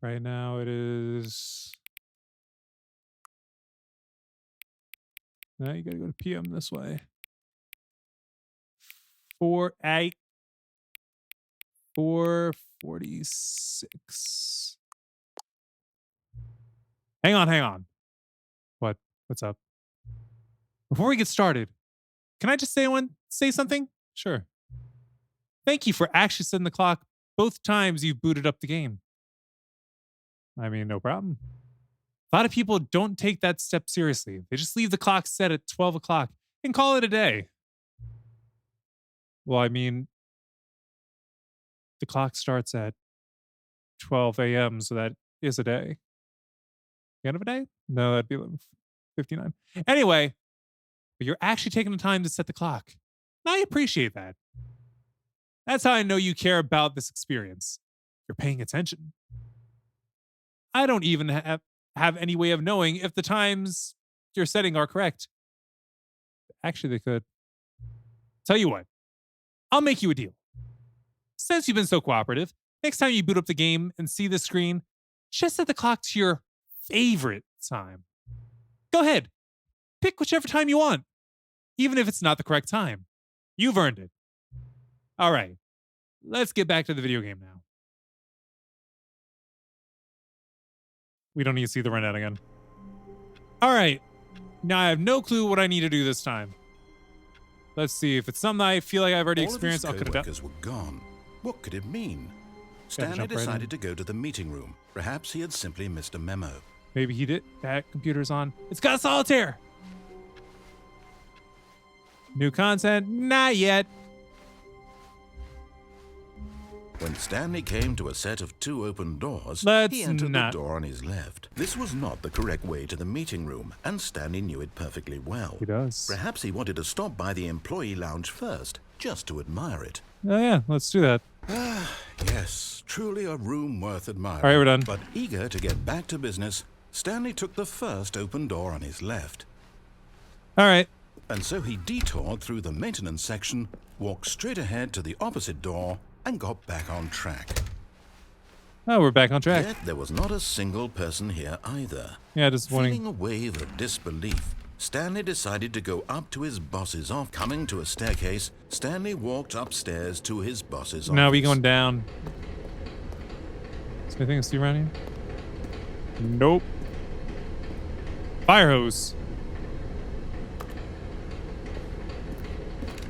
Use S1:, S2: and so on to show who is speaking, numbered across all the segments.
S1: Right now it is. Now you gotta go to PM this way. 8 4:46. Hang on, hang on. What? What's up? Before we get started, can I just say something? Sure. Thank you for actually setting the clock both times you've booted up the game. I mean, no problem. A lot of people don't take that step seriously. They just leave the clock set at 12 o'clock and call it a day. Well, I mean, the clock starts at 12 a.m., so that is a day. The end of a day? No, that'd be 59. Anyway, but you're actually taking the time to set the clock. And I appreciate that. That's how I know you care about this experience. You're paying attention. I don't even have any way of knowing if the times you're setting are correct. Actually, they could. Tell you what, I'll make you a deal. Since you've been so cooperative, next time you boot up the game and see the screen, just set the clock to your favorite time. Go ahead. Pick whichever time you want, even if it's not the correct time. You've earned it. All right, let's get back to the video game now. We don't need to see the rundown again. All right, now I have no clue what I need to do this time. Let's see if it's something I feel like I've already experienced.
S2: All of his co-workers were gone. What could it mean? Stanley decided to go to the meeting room. Perhaps he had simply missed a memo.
S1: Maybe he did. That computer's on. It's got solitaire. New content? Not yet.
S2: When Stanley came to a set of 2 open doors, he entered the door on his left. This was not the correct way to the meeting room, and Stanley knew it perfectly well.
S1: He does.
S2: Perhaps he wanted to stop by the employee lounge first, just to admire it.
S1: Oh yeah, let's do that.
S2: Yes, truly a room worth admiring.
S1: All right, we're done.
S2: But eager to get back to business, Stanley took the first open door on his left.
S1: All right.
S2: And so he detoured through the maintenance section, walked straight ahead to the opposite door, and got back on track.
S1: Oh, we're back on track.
S2: Yet there was not a single person here either.
S1: Yeah, disappointing.
S2: Feeling a wave of disbelief, Stanley decided to go up to his boss's office. Coming to a staircase, Stanley walked upstairs to his boss's office.
S1: Now we going down. Is there anything to see around here? Nope. Fire hose.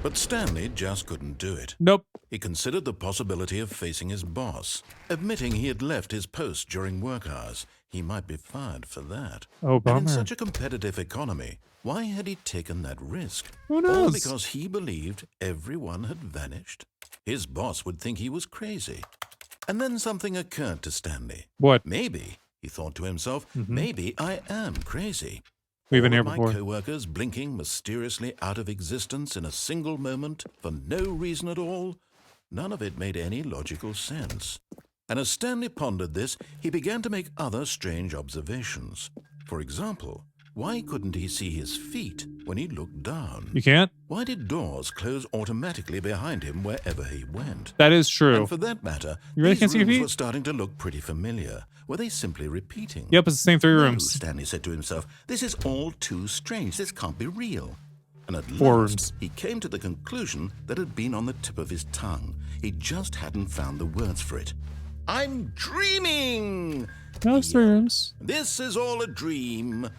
S2: But Stanley just couldn't do it.
S1: Nope.
S2: He considered the possibility of facing his boss, admitting he had left his post during work hours. He might be fired for that.
S1: Oh, bummer.
S2: And in such a competitive economy, why had he taken that risk?
S1: Who knows?
S2: All because he believed everyone had vanished? His boss would think he was crazy. And then something occurred to Stanley.
S1: What?
S2: Maybe, he thought to himself, maybe I am crazy.
S1: We've been here
S2: My
S1: before.
S2: co-workers blinking mysteriously out of existence in a single moment for no reason at all. None of it made any logical sense. And as Stanley pondered this, he began to make other strange observations. For example, why couldn't he see his feet when he looked down?
S1: You can't?
S2: Why did doors close automatically behind him wherever he went?
S1: That is true.
S2: And for that matter,
S1: You really
S2: these
S1: can't see your
S2: rooms
S1: feet?
S2: were starting to look pretty familiar. Were they simply repeating?
S1: Yep, it's the same 3
S2: No,
S1: rooms.
S2: Stanley said to himself, this is all too strange. This can't be real. And at
S1: 4
S2: last,
S1: rooms.
S2: he came to the conclusion that had been on the tip of his tongue. He just hadn't found the words for it. I'm dreaming!
S1: No, it's 3 rooms.
S2: This is all a dream.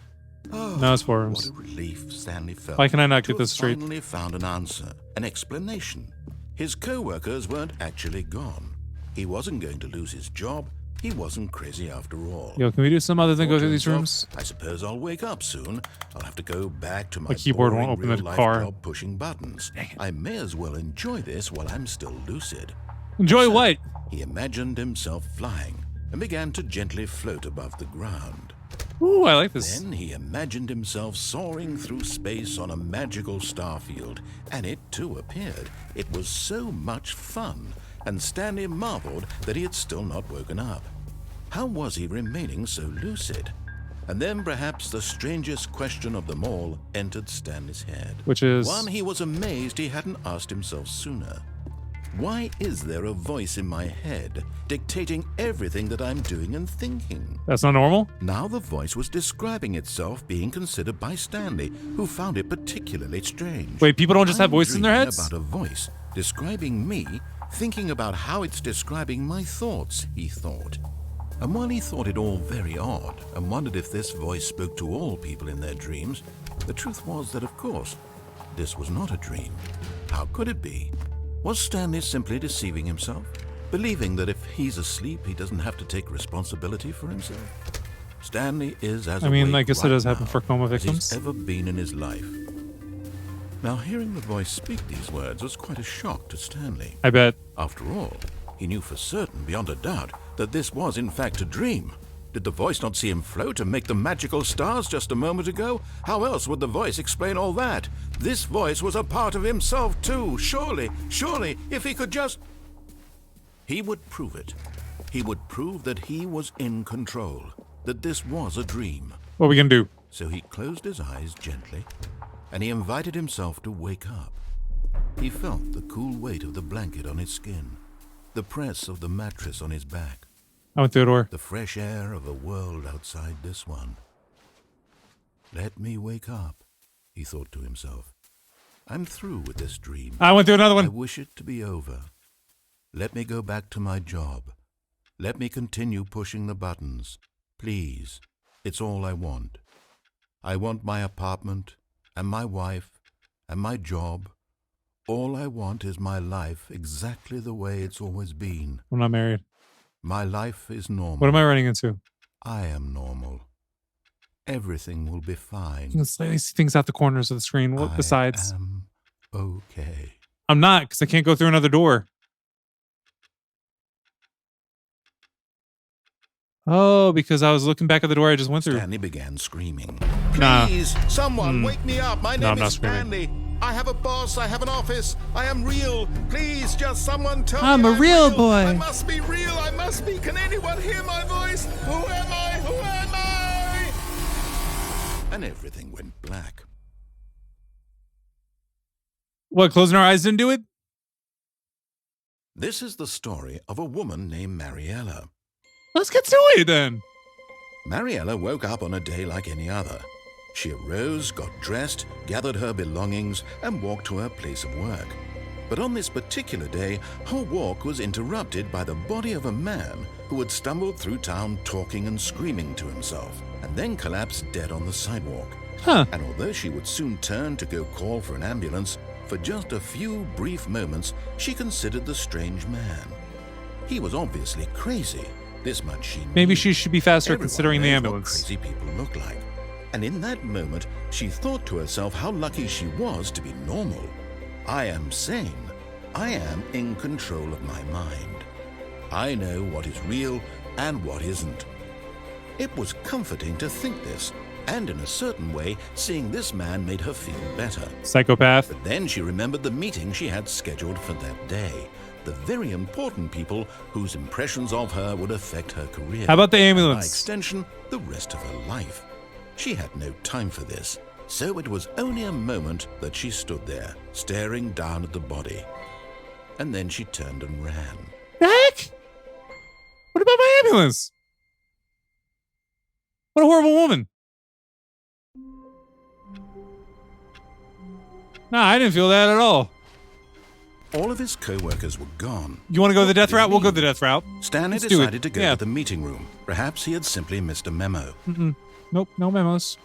S2: Oh,
S1: No, it's 4
S2: what
S1: rooms.
S2: a relief Stanley felt.
S1: Why can I not
S2: to
S1: get this
S2: have
S1: straight?
S2: Finally found an answer, an explanation. His co-workers weren't actually gone. He wasn't going to lose his job. He wasn't crazy after all.
S1: Yo, can we do some other than go
S2: Thought
S1: through
S2: to
S1: these
S2: himself,
S1: rooms?
S2: I suppose I'll wake up soon. I'll have to go back to my
S1: My keyboard won't
S2: boring
S1: open the
S2: real-life
S1: car.
S2: job pushing buttons. I may as well enjoy this while I'm still lucid.
S1: Enjoy
S2: So,
S1: what?
S2: He imagined himself flying and began to gently float above the ground.
S1: Ooh, I like this.
S2: Then he imagined himself soaring through space on a magical starfield, and it too appeared. It was so much fun, and Stanley marveled that he had still not woken up. How was he remaining so lucid? And then perhaps the strangest question of them all entered Stanley's head.
S1: Which is?
S2: One he was amazed he hadn't asked himself sooner. Why is there a voice in my head dictating everything that I'm doing and thinking?
S1: That's not normal?
S2: Now the voice was describing itself being considered by Stanley, who found it particularly strange.
S1: Wait, people don't just have
S2: I'm
S1: voices in their
S2: dreaming
S1: heads?
S2: about a voice describing me, thinking about how it's describing my thoughts, he thought. And while he thought it all very odd and wondered if this voice spoke to all people in their dreams, the truth was that, of course, this was not a dream. How could it be? Was Stanley simply deceiving himself, believing that if he's asleep, he doesn't have to take responsibility for himself? Stanley is as
S1: I guess it
S2: right
S1: does happen
S2: now
S1: for coma
S2: as
S1: victims.
S2: he's ever been in his life. Now, hearing the voice speak these words was quite a shock to Stanley.
S1: I bet.
S2: After all, he knew for certain, beyond a doubt, that this was in fact a dream. Did the voice not see him float and make the magical stars just a moment ago? How else would the voice explain all that? This voice was a part of himself too. Surely, if he could just... He would prove it. He would prove that he was in control, that this was a dream.
S1: What are we gonna do?
S2: So he closed his eyes gently, and he invited himself to wake up. He felt the cool weight of the blanket on his skin, the press of the mattress on his back,
S1: I went through the door.
S2: the fresh air of a world outside this one. Let me wake up, he thought to himself. I'm through with this dream.
S1: I went through another
S2: I
S1: one.
S2: wish it to be over. Let me go back to my job. Let me continue pushing the buttons. Please, it's all I want. I want my apartment, and my wife, and my job. All I want is my life exactly the way it's always been.
S1: I'm not married.
S2: My life is normal.
S1: What am I running into?
S2: I am normal. Everything will be fine.
S1: I see things out the corners of the screen. What besides?
S2: I am okay.
S1: I'm not, because I can't go through another door. Oh, because I was looking back at the door I just went through.
S2: Stanley began screaming.
S1: Nah.
S2: Please, someone wake me up. My
S1: No, I'm
S2: name
S1: not
S2: is
S1: screaming.
S2: Stanley. I have a boss. I have an office. I am real. Please, just someone tell
S1: I'm
S2: me
S1: a real boy.
S2: I must be real. I must be. Can anyone hear my voice? Who am I? Who am I? And everything went black.
S1: What, closing our eyes didn't do it?
S2: This is the story of a woman named Mariella.
S1: Let's get to it then.
S2: Mariella woke up on a day like any other. She arose, got dressed, gathered her belongings, and walked to her place of work. But on this particular day, her walk was interrupted by the body of a man who had stumbled through town talking and screaming to himself, and then collapsed dead on the sidewalk.
S1: Huh.
S2: And although she would soon turn to go call for an ambulance, for just a few brief moments, she considered the strange man. He was obviously crazy. This much she knew.
S1: Maybe she should be faster
S2: Everyone
S1: considering the
S2: knows
S1: ambulance.
S2: what crazy people look like. And in that moment, she thought to herself how lucky she was to be normal. I am sane. I am in control of my mind. I know what is real and what isn't. It was comforting to think this, and in a certain way, seeing this man made her feel better.
S1: Psychopath.
S2: But then she remembered the meeting she had scheduled for that day. The very important people whose impressions of her would affect her career.
S1: How about the
S2: and by
S1: ambulance?
S2: extension, the rest of her life. She had no time for this, so it was only a moment that she stood there, staring down at the body. And then she turned and ran.
S1: The heck? What about my ambulance? What a horrible woman. Nah, I didn't feel that at all.
S2: All of his co-workers were gone.
S1: You want to go the
S2: What
S1: death
S2: did it
S1: route? We'll go
S2: mean?
S1: the death route.
S2: Stanley
S1: Let's do it.
S2: decided to go
S1: Yeah.
S2: to the meeting room. Perhaps he had simply missed a memo.
S1: Nope, no memos.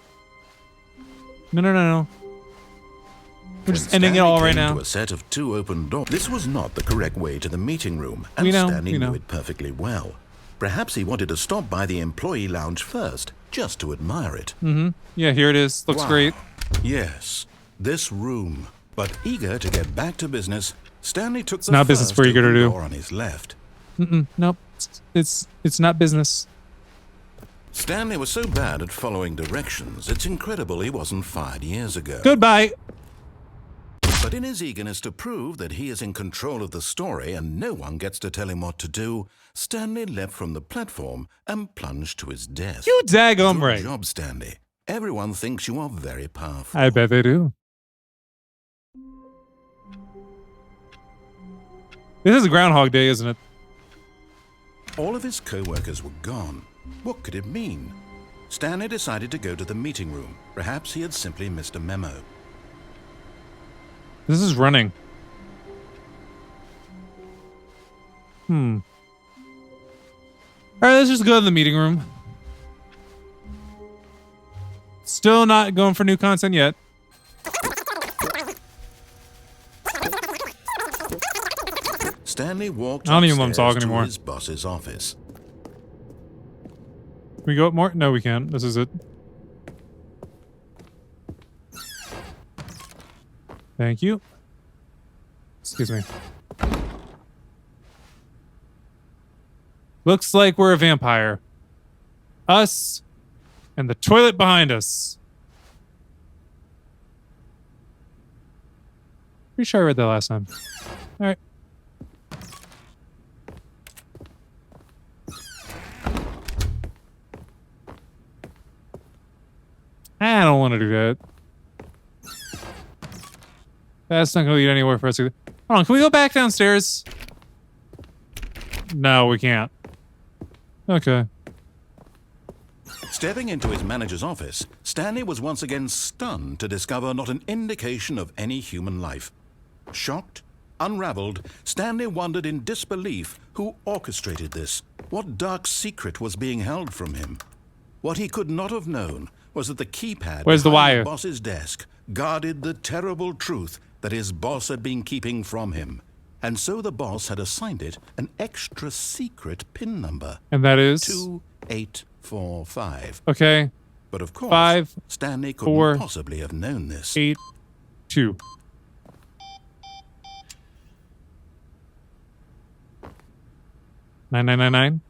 S1: No. We're just
S2: When
S1: ending it
S2: Stanley
S1: all right
S2: came
S1: now.
S2: to a set of two open doors. This was not the correct way to the meeting room, and
S1: We know,
S2: Stanley
S1: we know.
S2: knew it perfectly well. Perhaps he wanted to stop by the employee lounge first, just to admire it.
S1: Yeah, here it is. Looks
S2: Wow.
S1: great.
S2: Yes, this room. But eager to get back to business, Stanley took the
S1: not business
S2: first
S1: for eager to
S2: open
S1: do.
S2: door on his left.
S1: Nope. It's not business.
S2: Stanley was so bad at following directions, it's incredible he wasn't fired years ago.
S1: Goodbye.
S2: But in his eagerness to prove that he is in control of the story and no one gets to tell him what to do, Stanley leapt from the platform and plunged to his death.
S1: You daggum
S2: Good
S1: right.
S2: job, Stanley. Everyone thinks you are very powerful.
S1: I bet they do. This is a Groundhog Day, isn't it?
S2: All of his co-workers were gone. What could it mean? Stanley decided to go to the meeting room. Perhaps he had simply missed a memo.
S1: This is running. Alright, let's just go to the meeting room. Still not going for new content yet.
S2: Stanley walked
S1: I don't even want him
S2: upstairs
S1: talking
S2: to
S1: anymore.
S2: his boss's office.
S1: Can we go up more? No, we can't. This is it. Thank you. Excuse me. Looks like we're a vampire. Us and the toilet behind us. Pretty sure I read that last time. All right. I don't want to do that. That's not going to lead anywhere for us. Hold on, can we go back downstairs? No, we can't. Okay.
S2: Stepping into his manager's office, Stanley was once again stunned to discover not an indication of any human life. Shocked, unraveled, Stanley wondered in disbelief who orchestrated this. What dark secret was being held from him? What he could not have known was that the keypad
S1: Where's the
S2: behind
S1: wire?
S2: boss's desk guarded the terrible truth that his boss had been keeping from him. And so the boss had assigned it an extra secret PIN number.
S1: And that is
S2: 2845.
S1: okay.
S2: But of course,
S1: 5,
S2: Stanley couldn't
S1: 4,
S2: possibly have known this.
S1: 8, 2. Nine, 999.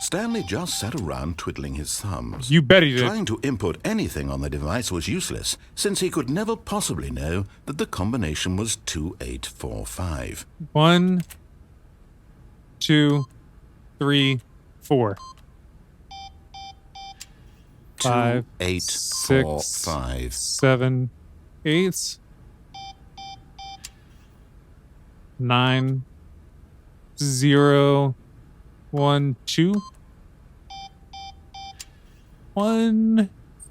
S2: Stanley just sat around twiddling his thumbs.
S1: You bet he did.
S2: Trying to input anything on the device was useless, since he could never possibly know that the combination was 2845.
S1: 1, 2, 3, 4. 5, 6,
S2: 2845.
S1: 7, 8, 9, 0, 1, 2, 1,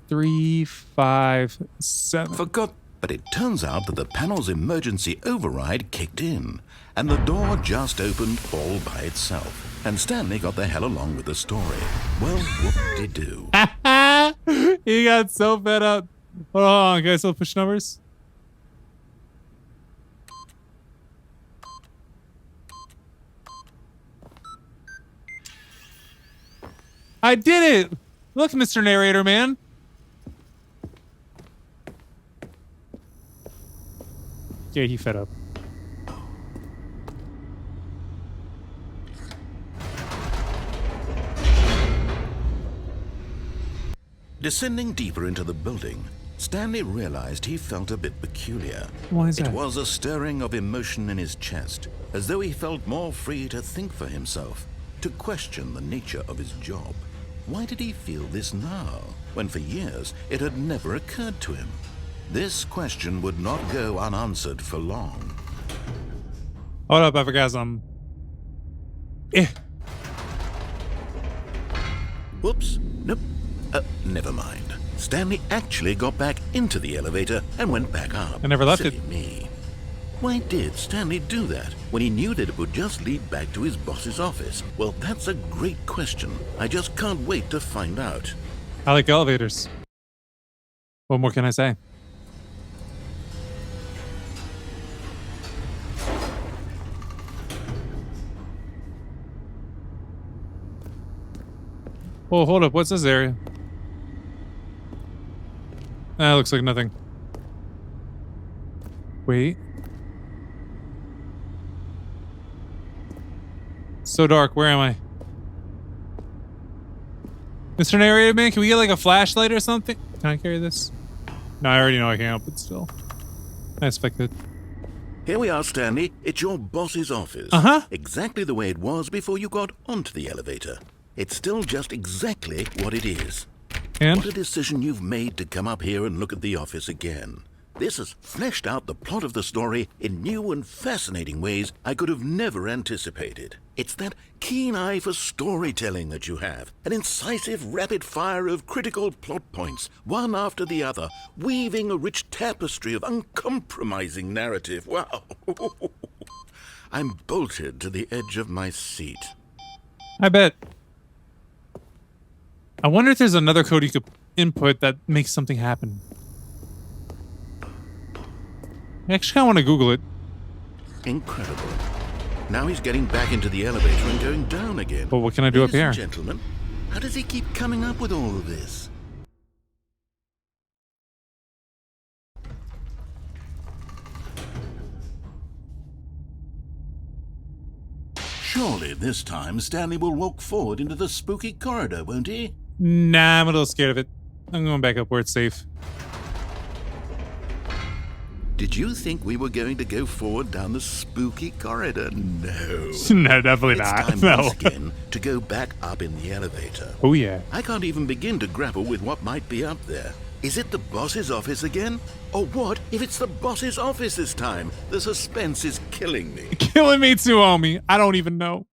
S1: 3, 5, 7.
S2: Forgot, but it turns out that the panel's emergency override kicked in, and the door just opened all by itself. And Stanley got the hell along with the story. Well, whoop-de-doo.
S1: He got so fed up. Hold on, can I still push numbers? I did it! Look, Mr. Narrator Man. Yeah, he fed up.
S2: Descending deeper into the building, Stanley realized he felt a bit peculiar.
S1: Why is
S2: It
S1: that?
S2: was a stirring of emotion in his chest, as though he felt more free to think for himself, to question the nature of his job. Why did he feel this now, when for years it had never occurred to him? This question would not go unanswered for long.
S1: Hold up, I forgot some. Eh.
S2: Whoops, nope, never mind. Stanley actually got back into the elevator and went back up.
S1: I never left
S2: Silly
S1: it.
S2: me. Why did Stanley do that when he knew that it would just lead back to his boss's office? Well, that's a great question. I just can't wait to find out.
S1: I like elevators. What more can I say? Oh, hold up. What's this area? Ah, looks like nothing. Wait. So dark. Where am I? Mr. Narrator Man, can we get like a flashlight or something? Can I carry this? No, I already know I can't, but still. Nice if I could.
S2: Here we are, Stanley. It's your boss's office.
S1: Uh-huh.
S2: Exactly the way it was before you got onto the elevator. It's still just exactly what it is.
S1: And?
S2: What a decision you've made to come up here and look at the office again. This has fleshed out the plot of the story in new and fascinating ways I could have never anticipated. It's that keen eye for storytelling that you have, an incisive rapid fire of critical plot points, one after the other, weaving a rich tapestry of uncompromising narrative. Wow! I'm bolted to the edge of my seat.
S1: I bet. I wonder if there's another code you could input that makes something happen. I actually kind of want to Google it.
S2: Incredible. Now he's getting back into the elevator and going down again.
S1: But what can I do up here?
S2: Ladies and gentlemen, how does he keep coming up with all of this? Surely this time Stanley will walk forward into the spooky corridor, won't he?
S1: Nah, I'm a little scared of it. I'm going back up where it's safe.
S2: Did you think we were going to go forward down the spooky corridor? No.
S1: No, definitely
S2: It's
S1: not.
S2: time
S1: No.
S2: once again to go back up in the elevator.
S1: Oh, yeah.
S2: I can't even begin to grapple with what might be up there. Is it the boss's office again? Or what if it's the boss's office this time? The suspense is killing me.
S1: Killing me too, homie. I don't even know.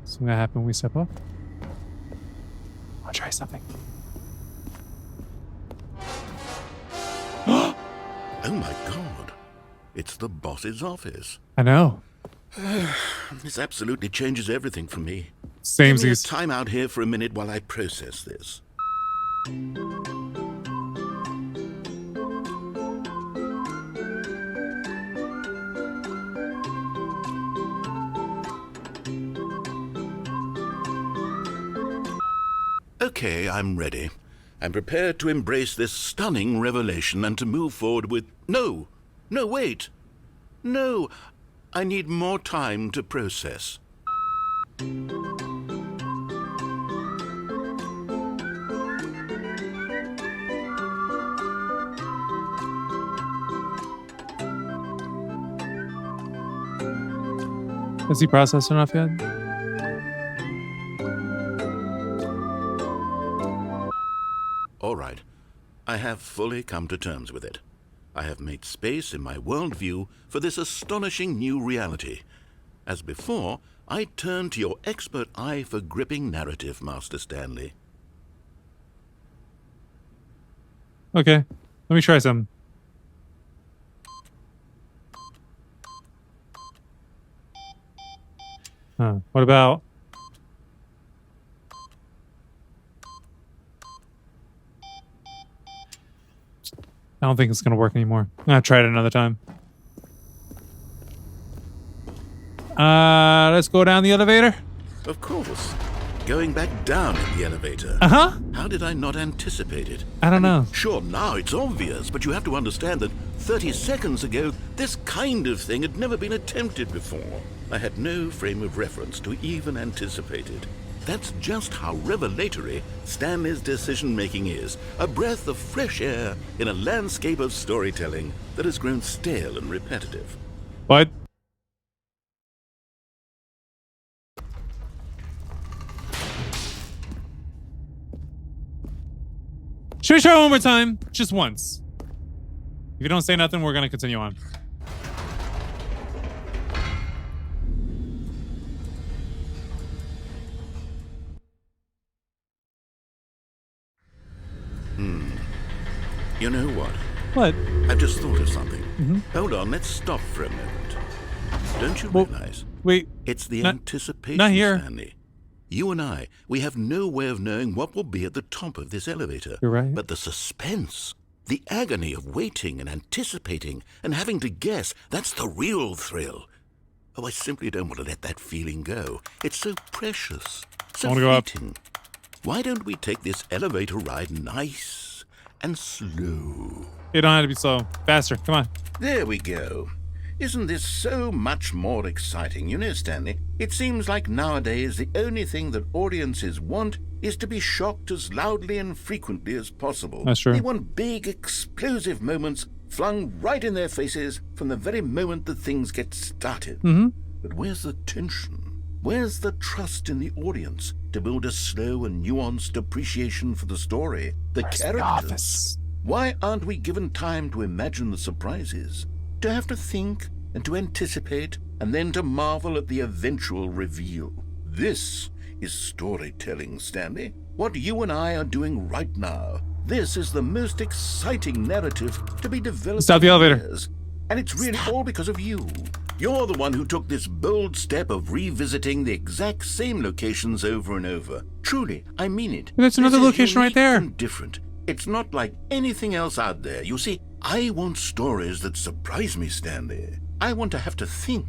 S1: Something gonna happen when we step up. I'll try something.
S2: Oh my god. It's the boss's office.
S1: I know.
S2: This absolutely changes everything for me.
S1: Same
S2: Give me a
S1: seas.
S2: time out here for a minute while I process this. Okay, I'm ready. I'm prepared to embrace this stunning revelation and to move forward with... No, wait. No, I need more time to process.
S1: Has he processed enough yet?
S2: All right, I have fully come to terms with it. I have made space in my worldview for this astonishing new reality. As before, I turn to your expert eye for gripping narrative, Master Stanley.
S1: Okay. Let me try some. What about... I don't think it's going to work anymore. I'm going to try it another time. Let's go down the elevator.
S2: Of course. Going back down in the elevator.
S1: Uh-huh.
S2: How did I not anticipate it?
S1: I don't know.
S2: Sure, now it's obvious, but you have to understand that 30 seconds ago, this kind of thing had never been attempted before. I had no frame of reference to even anticipate it. That's just how revelatory Stanley's decision-making is. A breath of fresh air in a landscape of storytelling that has grown stale and repetitive.
S1: What? Should we try one more time? Just once. If you don't say nothing, we're going to continue on.
S2: You know what?
S1: What?
S2: I've just thought of something. Hold on, let's stop for a moment. Don't you realize?
S1: Wait.
S2: It's the
S1: Not-
S2: anticipation,
S1: not here.
S2: Stanley. You and I, we have no way of knowing what will be at the top of this elevator.
S1: You're right.
S2: But the suspense, the agony of waiting and anticipating and having to guess, that's the real thrill. Oh, I simply don't want to let that feeling go. It's so precious, so
S1: I wanna go up.
S2: fleeting. Why don't we take this elevator ride nice and slow?
S1: It don't have to be slow. Faster. Come on.
S2: There we go. Isn't this so much more exciting? You know, Stanley, it seems like nowadays the only thing that audiences want is to be shocked as loudly and frequently as possible.
S1: That's true.
S2: They want big, explosive moments flung right in their faces from the very moment that things get started.
S1: Mm-hmm.
S2: But where's the tension? Where's the trust in the audience to build a slow and nuanced appreciation for the story, the characters? Why aren't we given time to imagine the surprises, to have to think and to anticipate, and then to marvel at the eventual reveal? This is storytelling, Stanley. What you and I are doing right now. This is the most exciting narrative to be developed.
S1: Stop the elevator.
S2: Years. And it's really all because of you. You're the one who took this bold step of revisiting the exact same locations over and over. Truly, I mean it.
S1: That's another location right there.
S2: And different. It's not like anything else out there. You see, I want stories that surprise me, Stanley. I want to have to think.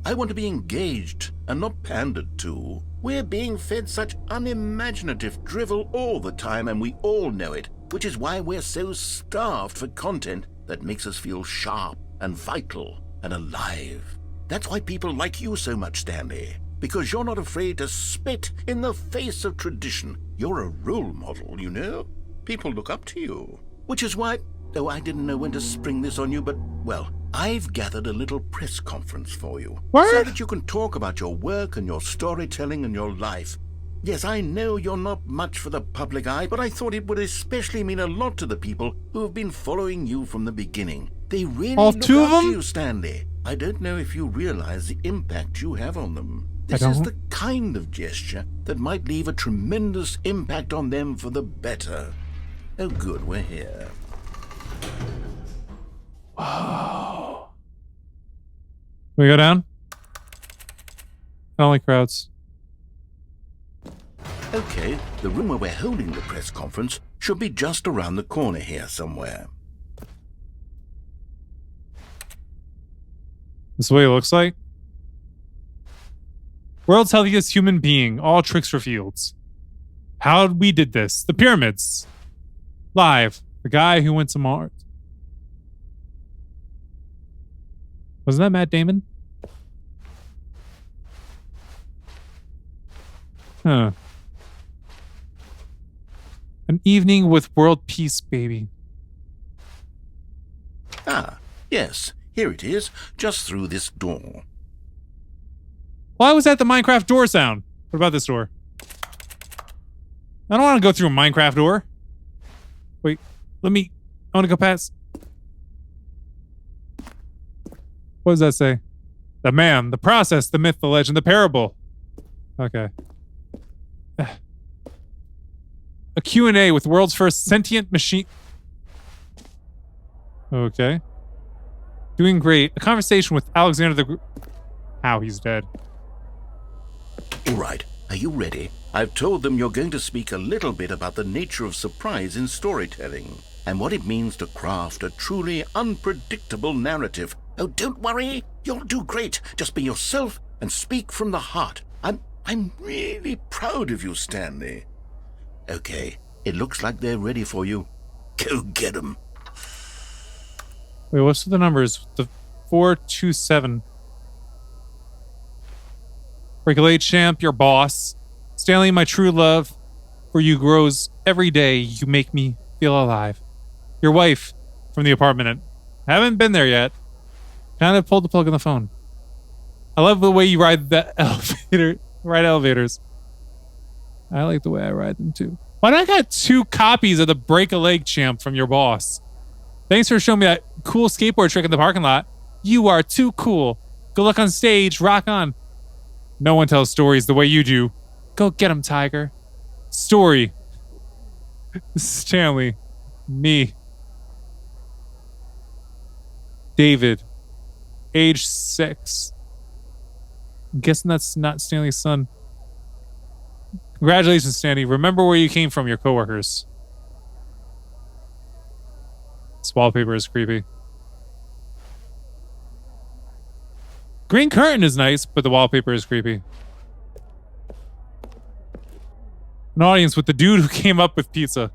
S2: I want to be engaged and not pandered to. We're being fed such unimaginative drivel all the time, and we all know it, which is why we're so starved for content that makes us feel sharp and vital and alive. That's why people like you so much, Stanley, because you're not afraid to spit in the face of tradition. You're a role model, you know? People look up to you. Which is why, oh, I didn't know when to spring this on you, but, well, I've gathered a little press conference for you.
S1: What?
S2: So that you can talk about your work and your storytelling and your life. Yes, I know you're not much for the public eye, but I thought it would especially mean a lot to the people who have been following you from the beginning. They really
S1: All
S2: look
S1: two of
S2: up to
S1: them?
S2: you, Stanley. I don't know if you realize the impact you have on them. This
S1: I
S2: is
S1: don't.
S2: the kind of gesture that might leave a tremendous impact on them for the better. Oh, good, we're here.
S1: Whoa. Can we go down? I don't like crowds.
S2: Okay, the room where we're holding the press conference should be just around the corner here somewhere.
S1: This is what he looks like. World's healthiest human being. All tricks revealed. How we did this. The pyramids. Live. The guy who went to Mars. Wasn't that Matt Damon? Huh. An evening with world peace, baby.
S2: Ah, yes, here it is, just through this door.
S1: Why was that the Minecraft door sound? What about this door? I don't want to go through a Minecraft door. Wait, I want to go past. What does that say? The man, the process, the myth, the legend, the parable. Okay. A Q&A with world's first sentient machine. Okay. Doing great. A conversation with Alexander the... How he's dead.
S2: All right, are you ready? I've told them you're going to speak a little bit about the nature of surprise in storytelling and what it means to craft a truly unpredictable narrative. Oh, don't worry. You'll do great. Just be yourself and speak from the heart. I'm really proud of you, Stanley. Okay, it looks like they're ready for you. Go get them.
S1: Wait, what's the numbers? The 427. Regulate champ, your boss. Stanley, my true love for you grows every day. You make me feel alive. Your wife from the apartment. Haven't been there yet. Kind of pulled the plug on the phone. I love the way you ride that elevator. Ride elevators. I like the way I ride them too. Why do I got 2 copies of the break a leg champ from your boss? Thanks for showing me that cool skateboard trick in the parking lot. You are too cool. Good luck on stage. Rock on. No one tells stories the way you do. Go get him, Tiger. Story. Stanley. Me. David. Age 6. I'm guessing that's not Stanley's son. Congratulations, Stanley. Remember where you came from, your coworkers. This wallpaper is creepy. Green curtain is nice, but the wallpaper is creepy. An audience with the dude who came up with pizza.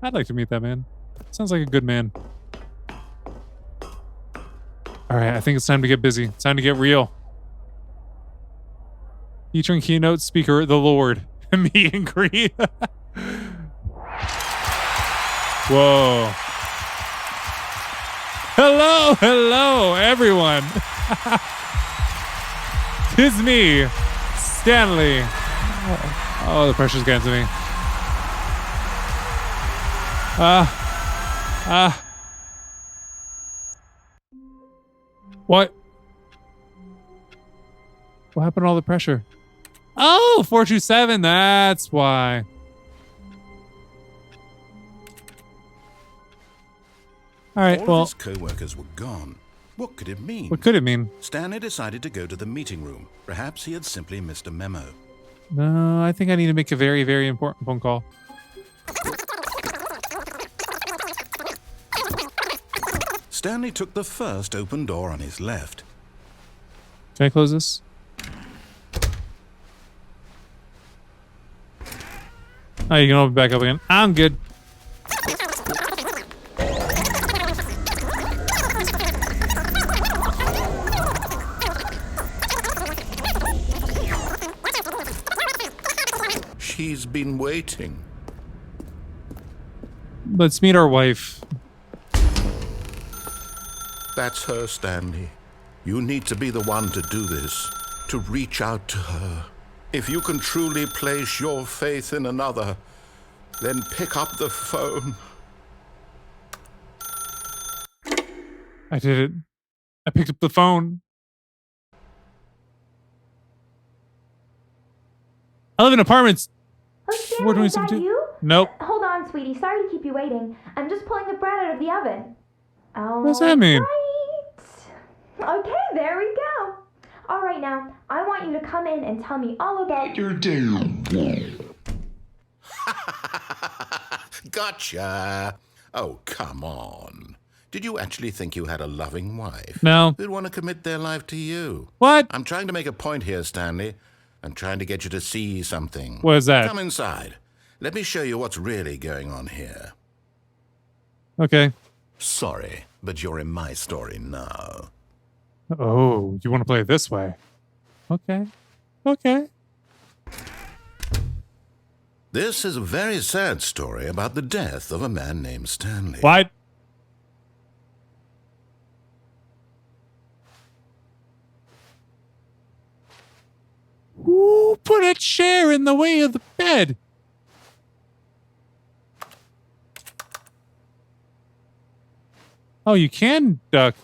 S1: I'd like to meet that man. Sounds like a good man. All right, I think it's time to get busy. It's time to get real. Featuring keynote speaker, the Lord. Me and greet. Whoa. Hello, hello, everyone. Tis me, Stanley. Oh, the pressure's getting to me. What? What happened to all the pressure? Oh, 427. That's why. All right,
S2: All
S1: well.
S2: of his co-workers were gone. What could it mean?
S1: What could it mean?
S2: Stanley decided to go to the meeting room. Perhaps he had simply missed a memo.
S1: No, I think I need to make a very, very important phone call.
S2: Stanley took the first open door on his left.
S1: Can I close this? Oh, you can open it back up again. I'm good.
S2: She's been waiting.
S1: Let's meet our wife.
S2: That's her, Stanley. You need to be the one to do this, to reach out to her. If you can truly place your faith in another, then pick up the phone.
S1: I did it. I picked up the phone. I live in apartments.
S3: Oh, Stanley, is that you?
S1: Nope.
S3: Hold on, sweetie. Sorry to keep you waiting. I'm just pulling the bread out of the oven. Oh,
S1: what does that mean?
S3: Right. Okay, there we go. All right, now, I want you to come in and tell me all about your day.
S2: Gotcha. Oh, come on. Did you actually think you had a loving wife?
S1: No.
S2: Who'd want to commit their life to you?
S1: What?
S2: I'm trying to make a point here, Stanley. I'm trying to get you to see something.
S1: What is that?
S2: Come inside. Let me show you what's really going on here.
S1: Okay.
S2: Sorry, but you're in my story now.
S1: Oh, you want to play it this way? Okay. Okay.
S2: This is a very sad story about the death of a man named Stanley.
S1: What? Who put a chair in the way of the bed? Oh, you can duck.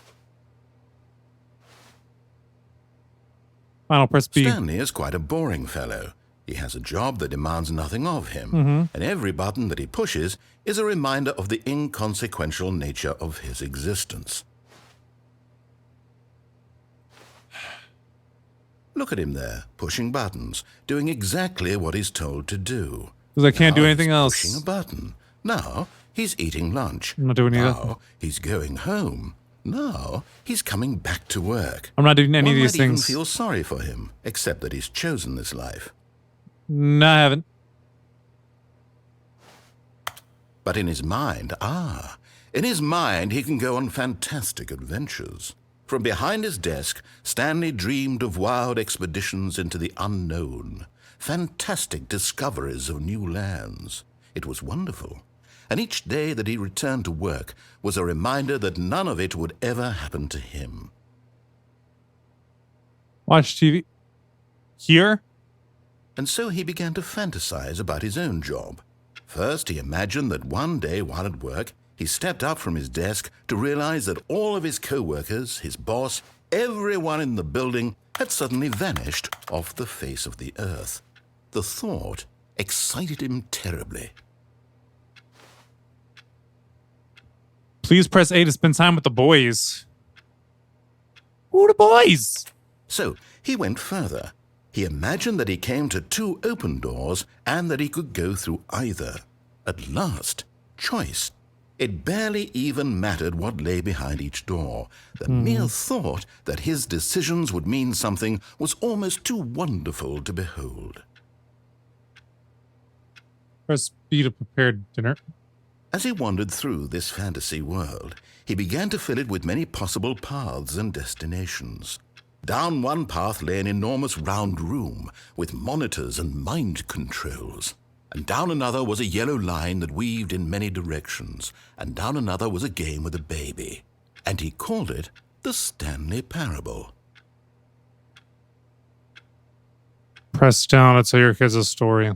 S1: Final press B.
S2: Stanley is quite a boring fellow. He has a job that demands nothing of him, and every button that he pushes is a reminder of the inconsequential nature of his existence. Look at him there, pushing buttons, doing exactly what he's told to do.
S1: Because I can't do anything
S2: he's
S1: else.
S2: Pushing a button. Now he's eating lunch.
S1: I'm not doing either.
S2: Now he's going home. Now he's coming back to work.
S1: I'm not doing any of these
S2: One might even
S1: things.
S2: feel sorry for him, except that he's chosen this life.
S1: No, I haven't.
S2: But in his mind, in his mind he can go on fantastic adventures. From behind his desk, Stanley dreamed of wild expeditions into the unknown, fantastic discoveries of new lands. It was wonderful. And each day that he returned to work was a reminder that none of it would ever happen to him.
S1: Watch TV. Here?
S2: And so he began to fantasize about his own job. First, he imagined that one day while at work, he stepped up from his desk to realize that all of his co-workers, his boss, everyone in the building had suddenly vanished off the face of the earth. The thought excited him terribly.
S1: Please press A to spend time with the boys. Who are the boys?
S2: So he went further. He imagined that he came to two open doors and that he could go through either. At last, choice. It barely even mattered what lay behind each door. The mere thought that his decisions would mean something was almost too wonderful to behold.
S1: Press B to prepare dinner.
S2: As he wandered through this fantasy world, he began to fill it with many possible paths and destinations. Down one path lay an enormous round room with monitors and mind controls. And down another was a yellow line that weaved in many directions. And down another was a game with a baby. and he called it the Stanley Parable.
S1: Press down to tell your kids a story.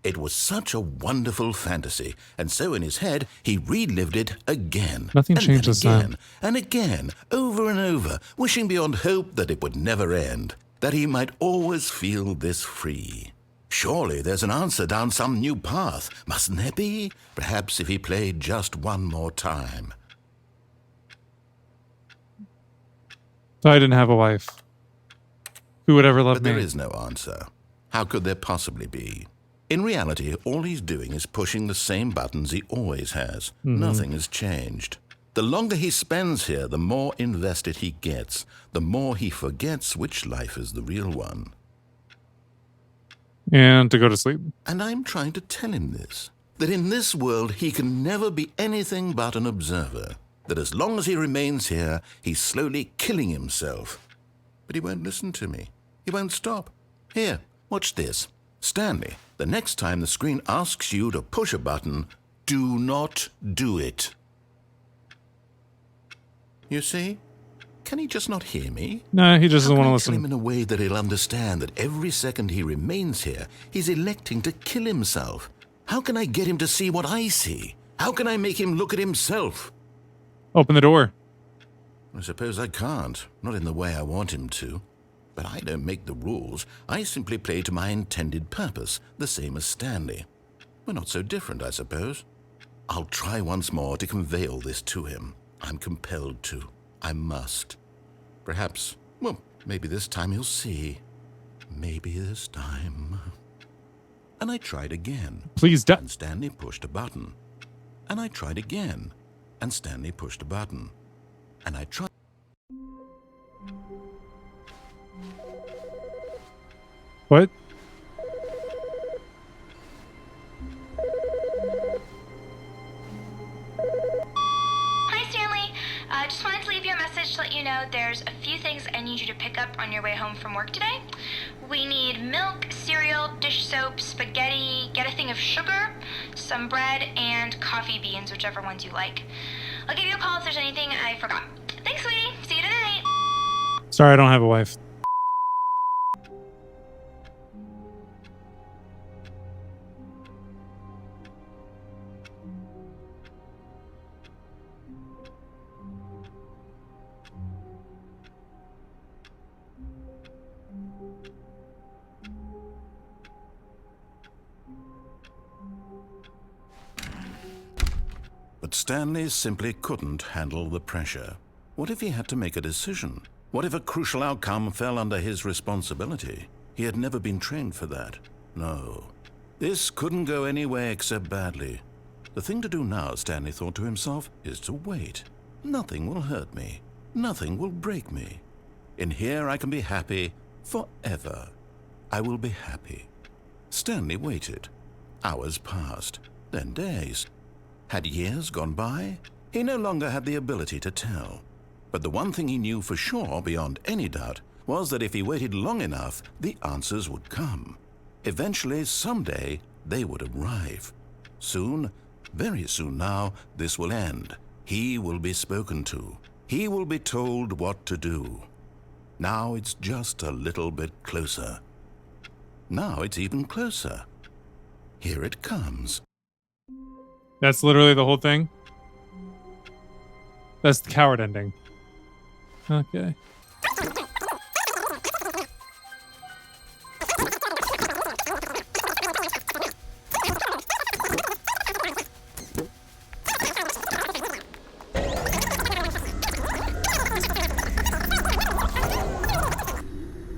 S2: It was such a wonderful fantasy, and so in his head he relived it again.
S1: Nothing
S2: and
S1: changed this
S2: then
S1: time.
S2: again, and again, over and over, wishing beyond hope that it would never end, that he might always feel this free. Surely there's an answer down some new path, mustn't there be? Perhaps if he played just one more time.
S1: So I didn't have a wife. Who would ever love
S2: But
S1: me?
S2: there is no answer. How could there possibly be? In reality, all he's doing is pushing the same buttons he always has. Nothing has changed. The longer he spends here, the more invested he gets, the more he forgets which life is the real one.
S1: And to go to sleep.
S2: And I'm trying to tell him this, that in this world he can never be anything but an observer, that as long as he remains here, he's slowly killing himself. But he won't listen to me. He won't stop. Here, watch this. Stanley, the next time the screen asks you to push a button, do not do it. You see? Can he just not hear me?
S1: No, he just doesn't want to
S2: Tell him
S1: listen.
S2: in a way that he'll understand that every second he remains here, he's electing to kill himself. How can I get him to see what I see? How can I make him look at himself?
S1: Open the door.
S2: I suppose I can't, not in the way I want him to. But I don't make the rules. I simply play to my intended purpose, the same as Stanley. We're not so different, I suppose. I'll try once more to convey all this to him. I'm compelled to. I must. Perhaps, well, maybe this time he'll see. Maybe this time. And I tried again.
S1: Please die.
S2: And Stanley pushed a button. And I tried again. And Stanley pushed a button. And I tried.
S1: What?
S3: Hi, Stanley. Just wanted to leave you a message to let you know there's a few things I need you to pick up on your way home from work today. We need milk, cereal, dish soap, spaghetti, get a thing of sugar, some bread, and coffee beans, whichever ones you like. I'll give you a call if there's anything I forgot. Thanks, sweetie. See you tonight.
S1: Sorry, I don't have a wife.
S2: But Stanley simply couldn't handle the pressure. What if he had to make a decision? What if a crucial outcome fell under his responsibility? He had never been trained for that. No. This couldn't go any way except badly. The thing to do now, Stanley thought to himself, is to wait. Nothing will hurt me. Nothing will break me. In here I can be happy forever. I will be happy. Stanley waited. Hours passed, then days. Had years gone by? He no longer had the ability to tell. But the one thing he knew for sure, beyond any doubt, was that if he waited long enough, the answers would come. Eventually, someday, they would arrive. Soon, very soon now, this will end. He will be spoken to. He will be told what to do. Now it's just a little bit closer. Now it's even closer. Here it comes.
S1: That's literally the whole thing? That's the coward ending. Okay.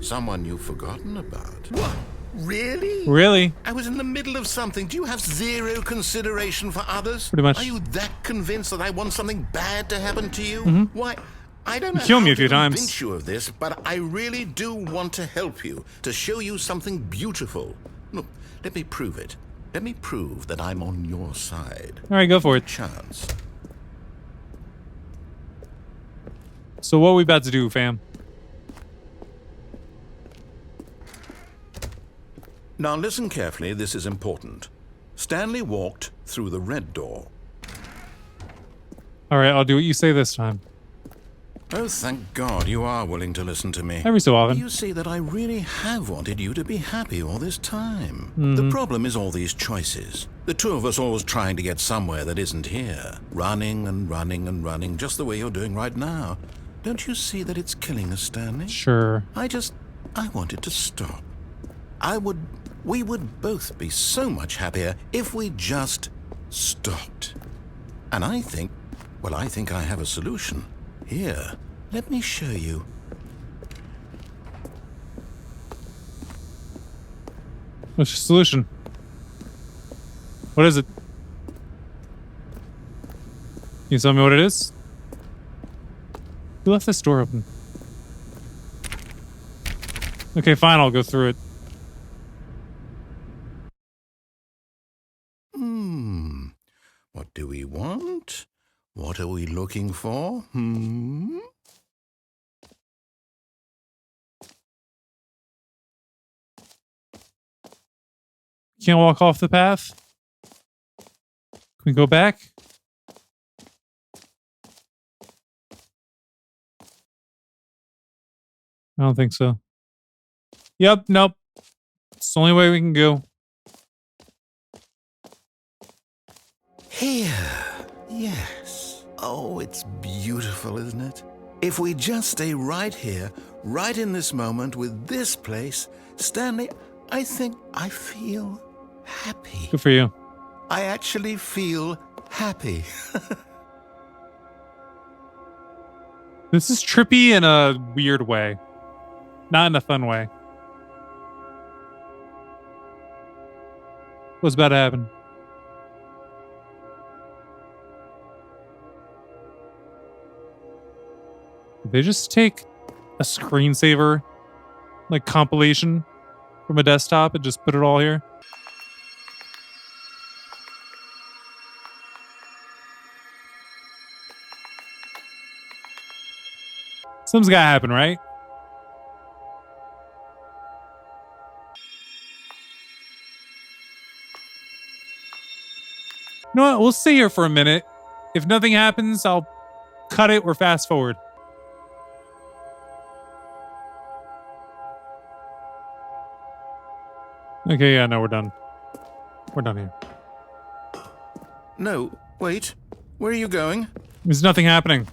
S2: Someone you've forgotten about. What? Really?
S1: Really?
S2: I was in the middle of something. Do you have zero consideration for others?
S1: Pretty much.
S2: Are you that convinced that I want something bad to happen to you? Why, I don't know
S1: killed me
S2: how
S1: a few
S2: to
S1: times.
S2: convince you of this, but I really do want to help you, to show you something beautiful. Look, let me prove it. Let me prove that I'm on your side.
S1: All right, go for it.
S2: Chance.
S1: So what are we about to do, fam?
S2: Now listen carefully, this is important. Stanley walked through the red door.
S1: Alright, I'll do what you say this time.
S2: Oh, thank God you are willing to listen to me.
S1: Every so often.
S2: You see that I really have wanted you to be happy all this time. The problem is all these choices. The two of us always trying to get somewhere that isn't here. Running and running and running, just the way you're doing right now. Don't you see that it's killing us, Stanley?
S1: Sure.
S2: I wanted to stop. We would both be so much happier if we just stopped. And I think I have a solution. Here, let me show you.
S1: What's your solution? What is it? Can you tell me what it is? Who left this door open? Okay, fine, I'll go through it.
S2: What do we want? What are we looking for?
S1: Can't walk off the path? Can we go back? I don't think so. Yep, nope. It's the only way we can go.
S2: Here. Yes. Oh, it's beautiful, isn't it? If we just stay right here, right in this moment with this place, Stanley, I think I feel happy.
S1: Good for you.
S2: I actually feel happy.
S1: This is trippy in a weird way. Not in a fun way. What's about to happen? Did they just take a screensaver, like compilation from a desktop and just put it all here? Something's gotta happen, right? You know what? We'll stay here for a minute. If nothing happens, I'll cut it or fast forward. Okay, yeah, no, we're done. We're done here.
S2: No, wait. Where are you going?
S1: There's nothing happening.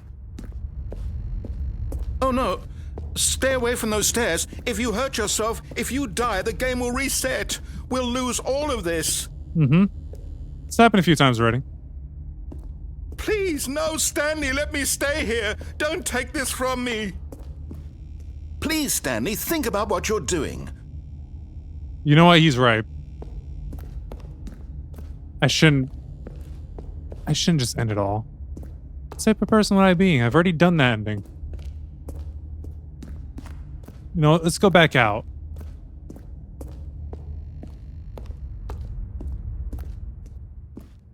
S2: Oh, no. Stay away from those stairs. If you hurt yourself, if you die, the game will reset. We'll lose all of this.
S1: Mm-hmm. It's happened a few times already.
S2: Please, no, Stanley, let me stay here. Don't take this from me. Please, Stanley, think about what you're doing.
S1: You know what? He's right. I shouldn't just end it all. What type of person would I be? I've already done that ending. You know what? Let's go back out.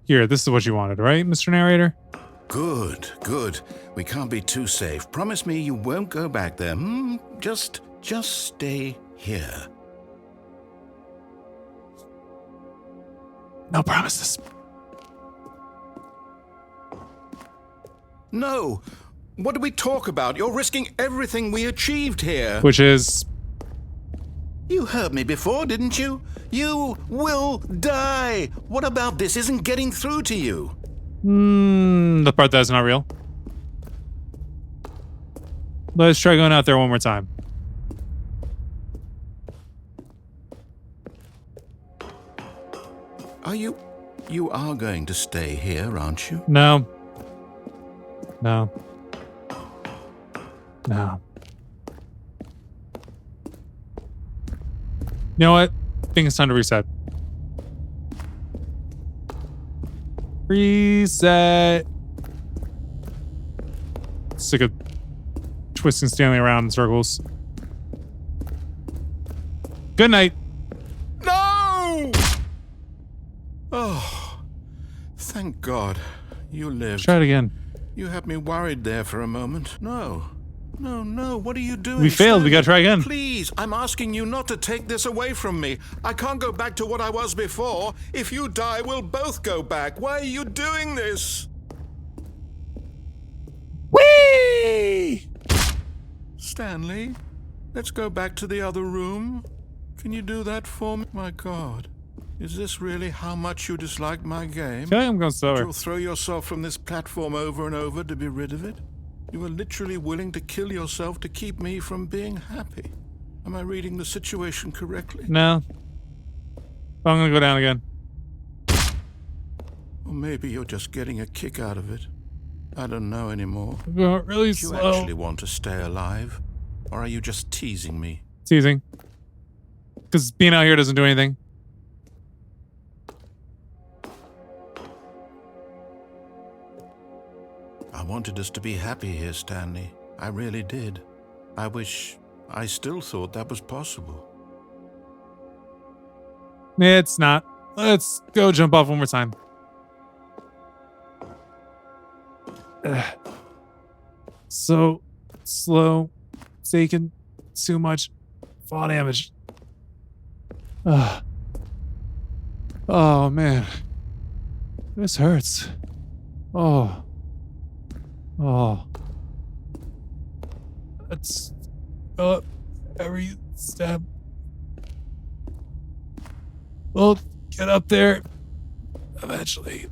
S1: Here, this is what you wanted, right, Mr. Narrator?
S2: Good, good. We can't be too safe. Promise me you won't go back there. Just stay here.
S1: No promises.
S2: No. What do we talk about? You're risking everything we achieved here.
S1: Which is...
S2: You heard me before, didn't you? You will die. What about this isn't getting through to you?
S1: The part that's not real. Let's try going out there one more time.
S2: You are going to stay here, aren't you?
S1: No. No. No. You know what? I think it's time to reset. Reset. Sick of twisting Stanley around in circles. Good night.
S2: No! Oh, thank God you lived.
S1: Try it again.
S2: You had me worried there for a moment. No, what are you doing?
S1: We failed.
S2: Stanley?
S1: We gotta try again.
S2: Please, I'm asking you not to take this away from me. I can't go back to what I was before. If you die, we'll both go back. Why are you doing this? Stanley, let's go back to the other room. Can you do that for me? My God, is this really how much you dislike my game?
S1: Okay, I'm going slower.
S2: You'll throw yourself from this platform over and over to be rid of it? You were literally willing to kill yourself to keep me from being happy. Am I reading the situation correctly?
S1: No. I'm gonna go down again.
S2: Or maybe you're just getting a kick out of it. I don't know anymore.
S1: I'm going really
S2: Do you
S1: slow.
S2: actually want to stay alive? Or are you just teasing me?
S1: Teasing. Because being out here doesn't do anything.
S2: I wanted us to be happy here, Stanley. I really did. I wish I still thought that was possible.
S1: It's not. Let's go jump off one more time. So slow. Taking too much fall damage. Oh, man. This hurts. Oh. Let's go up every step. We'll get up there eventually.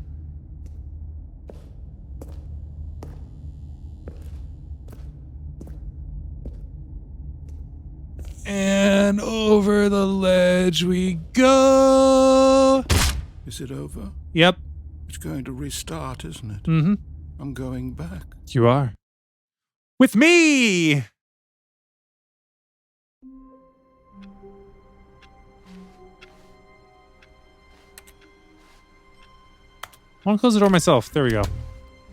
S1: And over the ledge we go.
S2: Is it over?
S1: Yep.
S2: It's going to restart, isn't it?
S1: Mm-hmm.
S2: I'm going back.
S1: You are. With me! I want to close the door myself. There we go.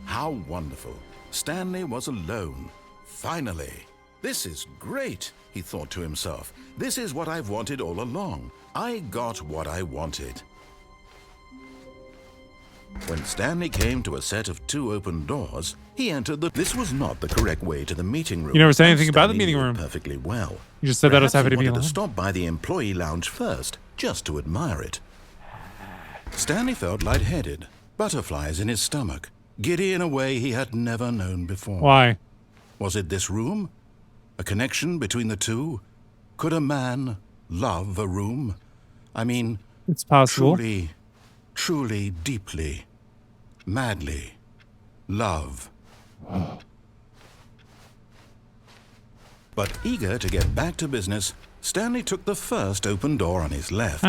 S2: How wonderful. Stanley was alone. Finally. This is great, he thought to himself. This is what I've wanted all along. I got what I wanted. When Stanley came to a set of 2 open doors, he entered the... This was not the correct way to the meeting room.
S1: You never said anything about the
S2: Stanley
S1: meeting
S2: knew it
S1: room.
S2: perfectly well.
S1: You just said that I was
S2: Perhaps
S1: happy to
S2: he
S1: be
S2: wanted
S1: alone.
S2: to stop by the employee lounge first, just to admire it. Stanley felt lightheaded, butterflies in his stomach, giddy in a way he had never known before.
S1: Why?
S2: Was it this room? A connection between the two? Could a man love a room? I mean,
S1: It's possible.
S2: truly, deeply, madly love. But eager to get back to business, Stanley took the first open door on his left.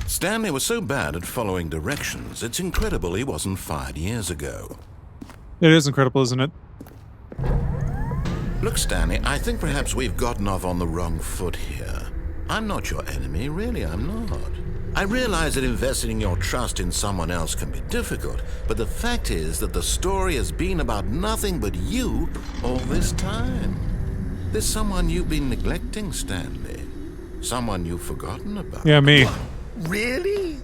S2: Stanley was so bad at following directions, it's incredible he wasn't fired years ago.
S1: It is incredible, isn't it?
S2: Look, Stanley, I think perhaps we've gotten off on the wrong foot here. I'm not your enemy, really, I'm not. I realize that investing your trust in someone else can be difficult, but the fact is that the story has been about nothing but you all this time. There's someone you've been neglecting, Stanley. Someone you've forgotten about.
S1: Yeah, me.
S2: Really?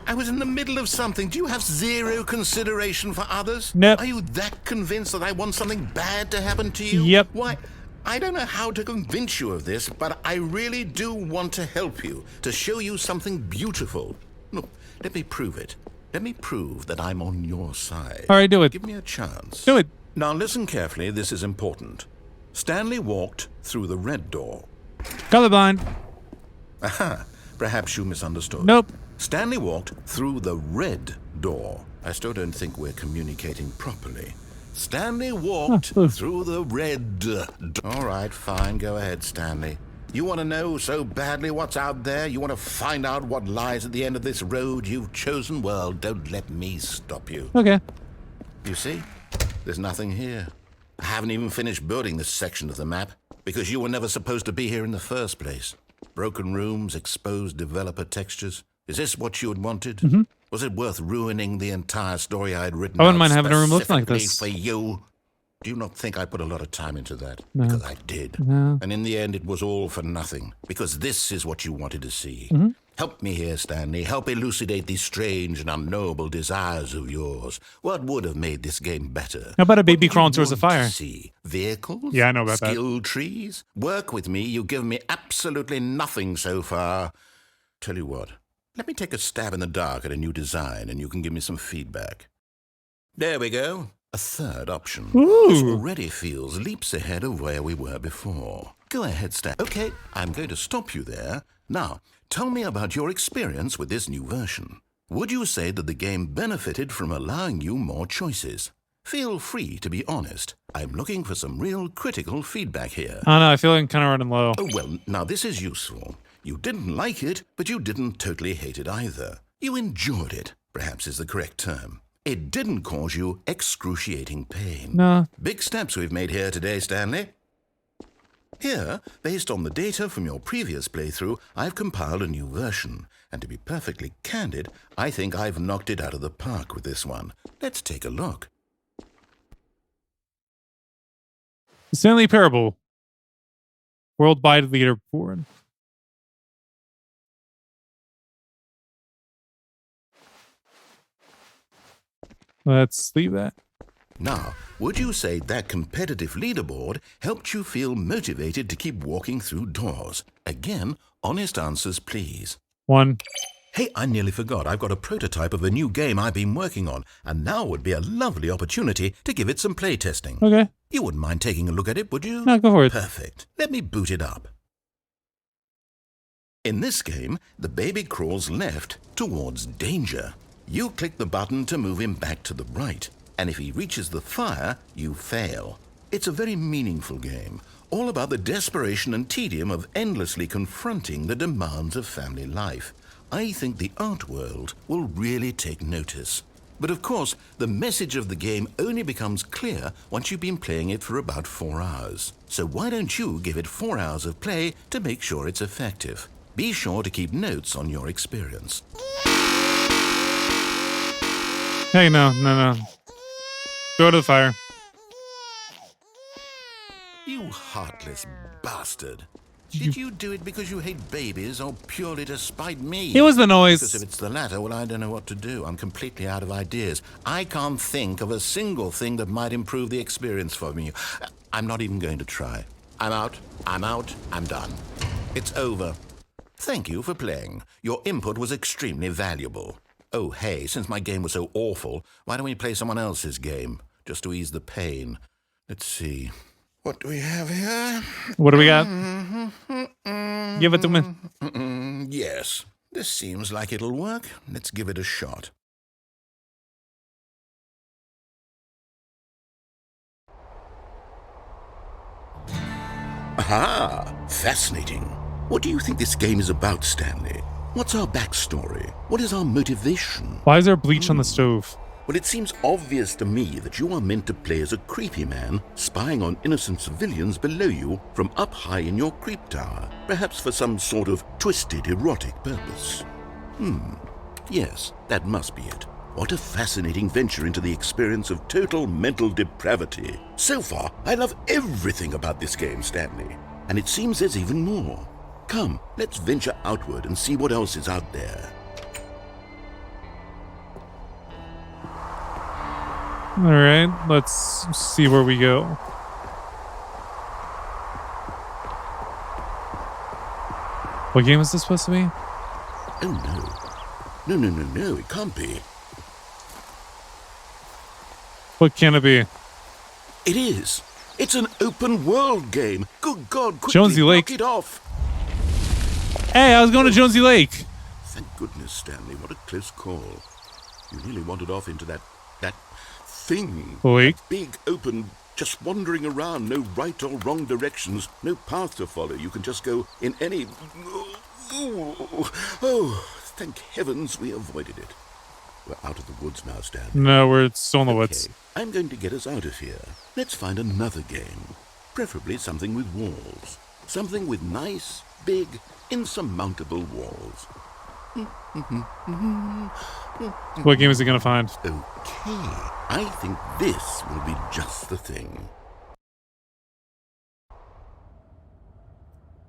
S2: I was in the middle of something. Do you have zero consideration for others?
S1: Nope.
S2: Are you that convinced that I want something bad to happen to you?
S1: Yep.
S2: Why, I don't know how to convince you of this, but I really do want to help you, to show you something beautiful. Look, let me prove it. Let me prove that I'm on your side.
S1: All right, do it.
S2: Give me a chance.
S1: Do it.
S2: Now listen carefully, this is important. Stanley walked through the red door.
S1: Colorblind.
S2: Aha, perhaps you misunderstood.
S1: Nope.
S2: Stanley walked through the red door. I still don't think we're communicating properly. Stanley walked through the red door. All right, fine. Go ahead, Stanley. You want to know so badly what's out there? You want to find out what lies at the end of this road you've chosen? Well, don't let me stop you.
S1: Okay.
S2: You see? There's nothing here. I haven't even finished building this section of the map because you were never supposed to be here in the first place. Broken rooms, exposed developer textures. Is this what you had wanted?
S1: Mm-hmm.
S2: Was it worth ruining the entire story I had written
S1: I wouldn't
S2: out
S1: mind having a room looking like
S2: specifically
S1: this.
S2: for you? Do you not think I put a lot of time into that?
S1: No.
S2: Because I did.
S1: No.
S2: And in the end, it was all for nothing. Because this is what you wanted to see.
S1: Mm-hmm.
S2: Help me here, Stanley. Help elucidate these strange and unknowable desires of yours. What would have made this game better?
S1: How about a
S2: What
S1: baby
S2: would you
S1: crawling towards the
S2: want to
S1: fire?
S2: see? Vehicles?
S1: Yeah, I know about that.
S2: Skill trees? Work with me. You've given me absolutely nothing so far. Tell you what. Let me take a stab in the dark at a new design, and you can give me some feedback. There we go. a third option.
S1: Ooh.
S2: This already feels leaps ahead of where we were before. Go ahead, Stan. Okay, I'm going to stop you there. Now, tell me about your experience with this new version. Would you say that the game benefited from allowing you more choices? Feel free to be honest. I'm looking for some real critical feedback here.
S1: I don't know, I feel like I'm kind of running low.
S2: Oh, well, now this is useful. You didn't like it, but you didn't totally hate it either. You enjoyed it, perhaps is the correct term. It didn't cause you excruciating pain.
S1: No.
S2: Big steps we've made here today, Stanley. Here, based on the data from your previous playthrough, I've compiled a new version. And to be perfectly candid, I think I've knocked it out of the park with this one. Let's take a look.
S1: The Stanley Parable. Worldwide leaderboard. Let's leave that.
S2: Now, would you say that competitive leaderboard helped you feel motivated to keep walking through doors? Again, honest answers, please.
S1: 1.
S2: Hey, I nearly forgot. I've got a prototype of a new game I've been working on, and now would be a lovely opportunity to give it some playtesting.
S1: Okay.
S2: You wouldn't mind taking a look at it, would you?
S1: No, go for it.
S2: Perfect. Let me boot it up. In this game, the baby crawls left towards danger. You click the button to move him back to the right, and if he reaches the fire, you fail. It's a very meaningful game, all about the desperation and tedium of endlessly confronting the demands of family life. I think the art world will really take notice. But of course, the message of the game only becomes clear once you've been playing it for about 4 hours. So why don't you give it 4 hours of play to make sure it's effective? Be sure to keep notes on your experience.
S1: Hey, no. Go to the fire.
S2: You heartless bastard. Did you do it because you hate babies or purely to spite me?
S1: It was the noise.
S2: Because if it's the latter, well, I don't know what to do. I'm completely out of ideas. I can't think of a single thing that might improve the experience for me. I'm not even going to try. I'm out. I'm done. It's over. Thank you for playing. Your input was extremely valuable. Oh, hey, since my game was so awful, why don't we play someone else's game, just to ease the pain? Let's see. What do we have here?
S1: What do we got? Give it to me.
S2: Yes, this seems like it'll work. Let's give it a shot. Aha! Fascinating. What do you think this game is about, Stanley? What's our backstory? What is our motivation?
S1: Why is there bleach on the stove?
S2: Well, it seems obvious to me that you are meant to play as a creepy man, spying on innocent civilians below you from up high in your creep tower, perhaps for some sort of twisted, erotic purpose. Yes, that must be it. What a fascinating venture into the experience of total mental depravity. So far, I love everything about this game, Stanley. And it seems there's even more. Come, let's venture outward and see what else is out there.
S1: All right, let's see where we go. What game is this supposed to be?
S2: Oh, no, it can't be.
S1: What can it be?
S2: It is. It's an open world game. Good God, quickly,
S1: Jonesy Lake.
S2: knock it off.
S1: Hey, I was going to Jonesy Lake.
S2: Thank goodness, Stanley. What a close call. You really wandered off into that thing.
S1: Lake?
S2: That big, open, just wandering around. No right or wrong directions. No path to follow. You can just go in any... Oh, thank heavens we avoided it. We're out of the woods now, Stanley.
S1: No, we're still in the woods.
S2: I'm going to get us out of here. Let's find another game. Preferably something with walls. Something with nice, big, insurmountable walls.
S1: What game is he going to find?
S2: Okay, I think this will be just the thing.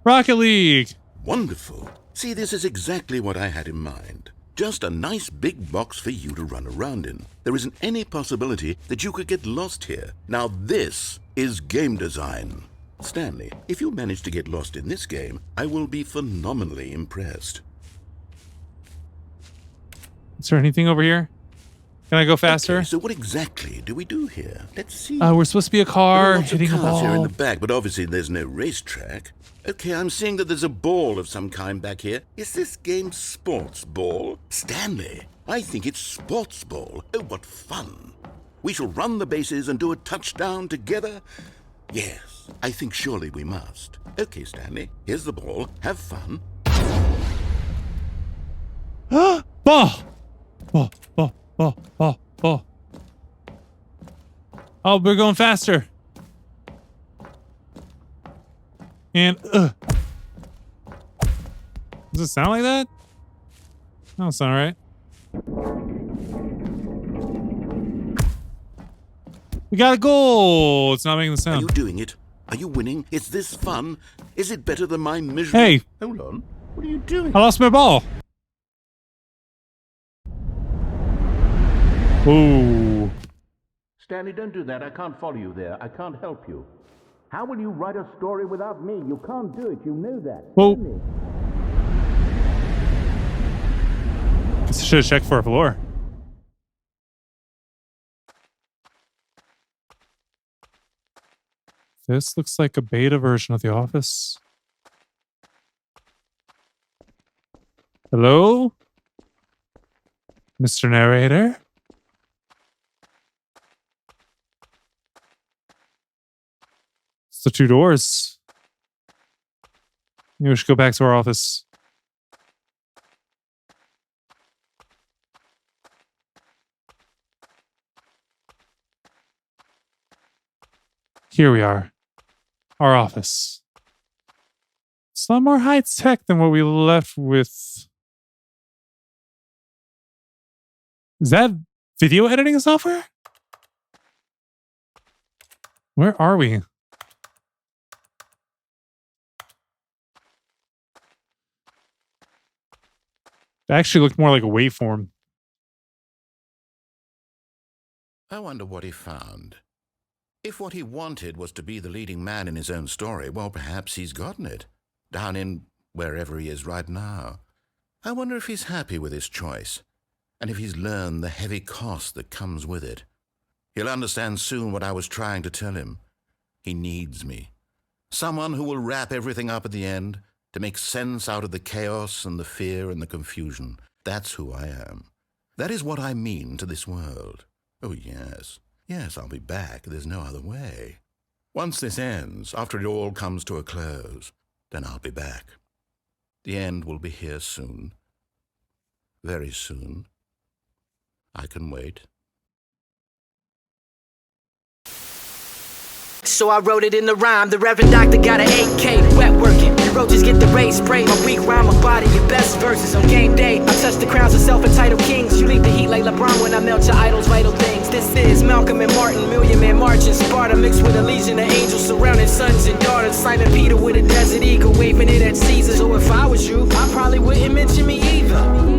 S1: Rocket League.
S2: Wonderful. See, this is exactly what I had in mind. Just a nice big box for you to run around in. There isn't any possibility that you could get lost here. Now this is game design. Stanley, if you manage to get lost in this game, I will be phenomenally impressed.
S1: Is there anything over here? Can I go faster?
S2: Okay, so what exactly do we do here? Let's see.
S1: We're supposed to be a
S2: There
S1: car
S2: are lots of
S1: hitting a
S2: cars here in
S1: ball.
S2: the back, but obviously there's no racetrack. Okay, I'm seeing that there's a ball of some kind back here. Is this game sports ball? Stanley, I think it's sports ball. Oh, what fun. We shall run the bases and do a touchdown together? Yes, I think surely we must. Okay, Stanley, here's the ball. Have fun.
S1: Ball! Ball, ball, ball, ball, ball. Oh, we're going faster. And, does it sound like that? No, it's not right. We got a goal! It's not making the
S2: Are
S1: sound.
S2: you doing it? Are you winning? Is this fun? Is it better than my miserable...
S1: Hey!
S2: Hold on. What are you doing?
S1: I lost my ball. Ooh.
S2: Stanley, don't do that. I can't follow you there. I can't help you. How will you write a story without me? You can't do it. You know that.
S1: Whoa. Should have checked for a floor. This looks like a beta version of The Office. Hello? Mr. Narrator? It's the two doors. Maybe we should go back to our office. Here we are. Our office. It's a lot more high tech than what we left with. Is that video editing software? Where are we? It actually looked more like a waveform.
S2: I wonder what he found. If what he wanted was to be the leading man in his own story, well, perhaps he's gotten it. Down in wherever he is right now. I wonder if he's happy with his choice, and if he's learned the heavy cost that comes with it. He'll understand soon what I was trying to tell him. He needs me. Someone who will wrap everything up at the end, to make sense out of the chaos and the fear and the confusion. That's who I am. That is what I mean to this world. Oh, yes. Yes, I'll be back. There's no other way. Once this ends, after it all comes to a close, then I'll be back. The end will be here soon. Very soon. I can wait.
S4: So I wrote it in the rhyme. The Reverend Doctor got an 8K, wet working. The roaches get the race spray. My weak rhyme, my body, your best verses on game day. I touch the crowns of self-entitled kings. You leave the heat like LeBron when I melt your idols' vital things. This is Malcolm and Martin, Million Man March in Sparta, mixed with a legion of angels surrounding sons and daughters. Simon Peter with a desert eagle, waving it at Caesar. So if I was you, I probably wouldn't mention me either.